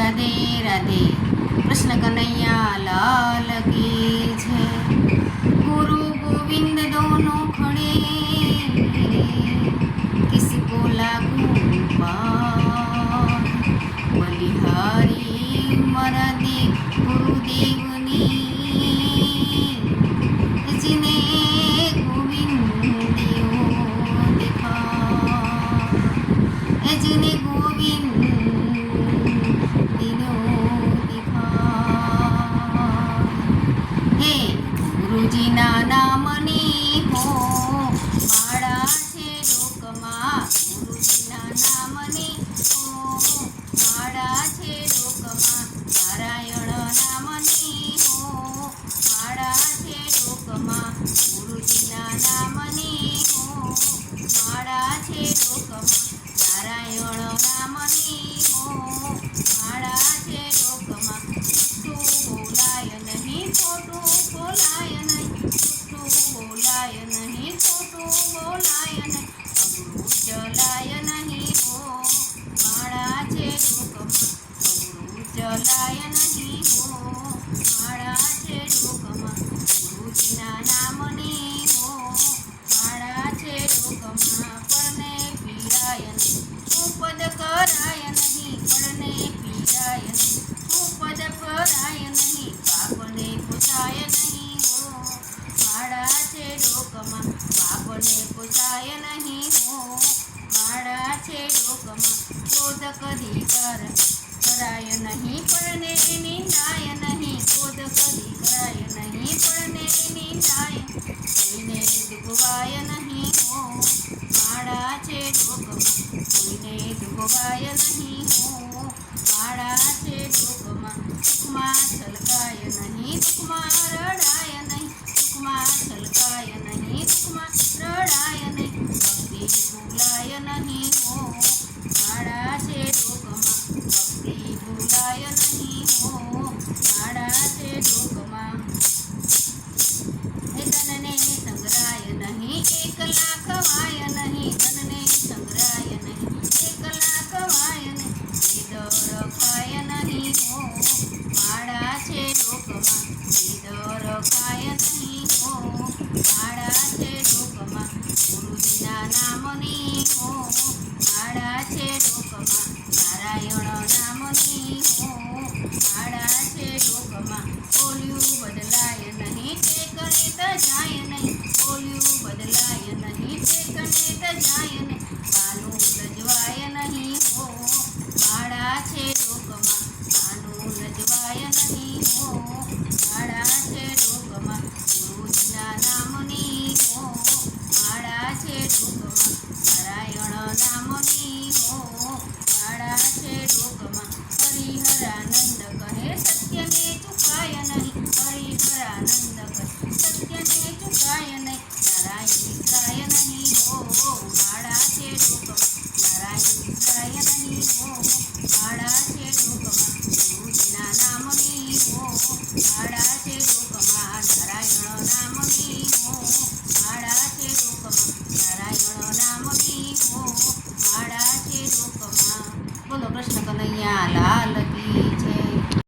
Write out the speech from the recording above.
રાધે રાધે કૃષ્ણ કનૈયા લાલ કી જય। गुरु गोविंद दोनों खड़े किसको लागू पार बलिहारी मरदी गुरुदेव ने जिने गोविंद दिखा जिने गोविंद गुरुजीना नामनी हो माड़ा छे लोकमा गुरुजीना नामनी हो माड़ा छे लोकमा नारायण नामनी हो माड़ा छे लोकमा गुरुजीना नामनी हो माड़ा छे लोकमा नारायण नामनी हो माड़ा छे लोकमा जूठું બોલાય નહીં ખોટું બોલાય નહીં જૂઠું બોલાય નહીં ખોટું બોલાય નહીં અબરું ચલાય નહીં હો માળા છે લોકમાં અબરું ચલાય નહીં હો માળા છે લોકમાં ગુરુજીના નામની હો માળા છે લોકમાં પરને પીડાય નહીં ઉપદ કરાય નહીં પરને પીડાય નહીં ઉપદ કરાય નહીં પાપને પૂછાય નહીં હો માળા છે લોકમાં પાપને પૂછાય નહીં હો માળા છે લોકમાં ક્રોધ કદી કરાય નહીં પરને નિંદાય નહીં ક્રોધ કદી કરાય નહીં પરને નિંદાય કોઈને દુભવાય નહીં હો માળા છે લોકમાં કોઈને દુભવાય નહીં હો